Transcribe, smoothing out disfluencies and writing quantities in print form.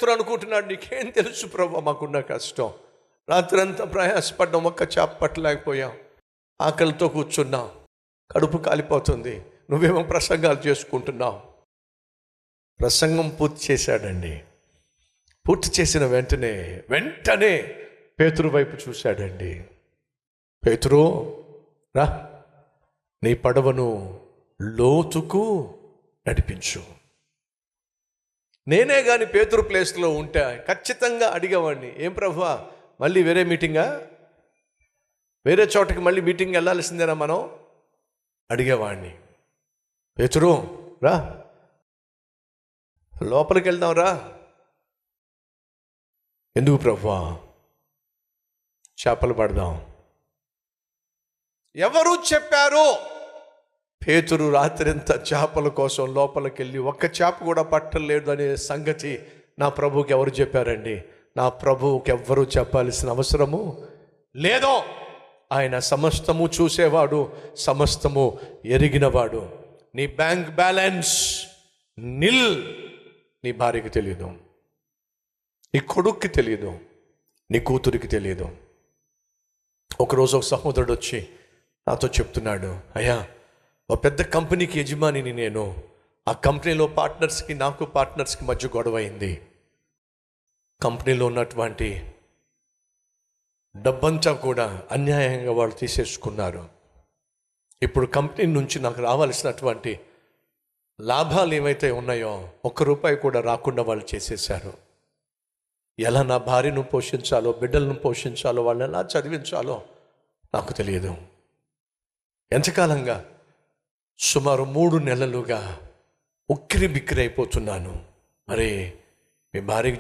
పేతురు అనుకుంటున్నాడు, నీకేం తెలుసు ప్రభు మాకున్న కష్టం, రాత్రంతా ప్రయాసపడ్డాం, ఒక్క చేప పట్టలేకపోయాం, ఆకలితో కూర్చున్నాం, కడుపు కాలిపోతుంది, నువ్వేమో ప్రసంగాలు చేసుకుంటున్నావు. ప్రసంగం పూర్తి చేశాడండి. పూర్తి చేసిన వెంటనే పేతురు వైపు చూశాడండి. పేతురు రా, నీ పడవను లోతుకు నడిపించు. నేనే కానీ పేతురు ప్లేస్లో ఉంటే ఖచ్చితంగా అడిగేవాడిని, ఏం ప్రభువా మళ్ళీ వేరే మీటింగా, వేరే చోటకి మళ్ళీ మీటింగ్ వెళ్ళాల్సిందేనా మనం అడిగేవాడిని. పేతురు రా, లోపలికి వెళ్దాం రా. ఎందుకు ప్రభువా? చేపలు పడదాం. ఎవరు చెప్పారు? పేతురు రాత్రింతా చేపల కోసం లోపలికి వెళ్ళి ఒక్క చేప కూడా పట్టలేదు అనే సంగతి నా ప్రభువుకి ఎవరు చెప్పారండి? నా ప్రభువుకి ఎవ్వరూ చెప్పాల్సిన అవసరము లేదో. ఆయన సమస్తము చూసేవాడు, సమస్తము ఎరిగినవాడు. నీ బ్యాంక్ బ్యాలెన్స్ నిల్ నీ భార్యకి తెలియదు, నీ కొడుక్కి తెలియదు, నీ కూతురికి తెలియదు. ఒకరోజు ఒక సహోదరుడు వచ్చి నాతో చెప్తున్నాడు, అయ్యా ఒక పెద్ద కంపెనీకి యజమానిని నేను, ఆ కంపెనీలో నాకు పార్ట్నర్స్కి మధ్య గొడవ అయింది. కంపెనీలో ఉన్నటువంటి డబ్బంతా కూడా అన్యాయంగా వాళ్ళు తీసేసుకున్నారు. ఇప్పుడు కంపెనీ నుంచి నాకు రావాల్సినటువంటి లాభాలు ఏవైతే ఉన్నాయో ₹1 కూడా రాకుండా వాళ్ళు చేసేశారు. ఎలా నా భార్యను పోషించాలో, బిడ్డలను పోషించాలో, వాళ్ళని ఎలా చదివించాలో నాకు తెలియదు. ఎంతకాలంగా సుమారు 3 నెలలుగా ఉక్కిరి బిక్కిరి అయిపోతున్నాను. మరి మీ భార్యకి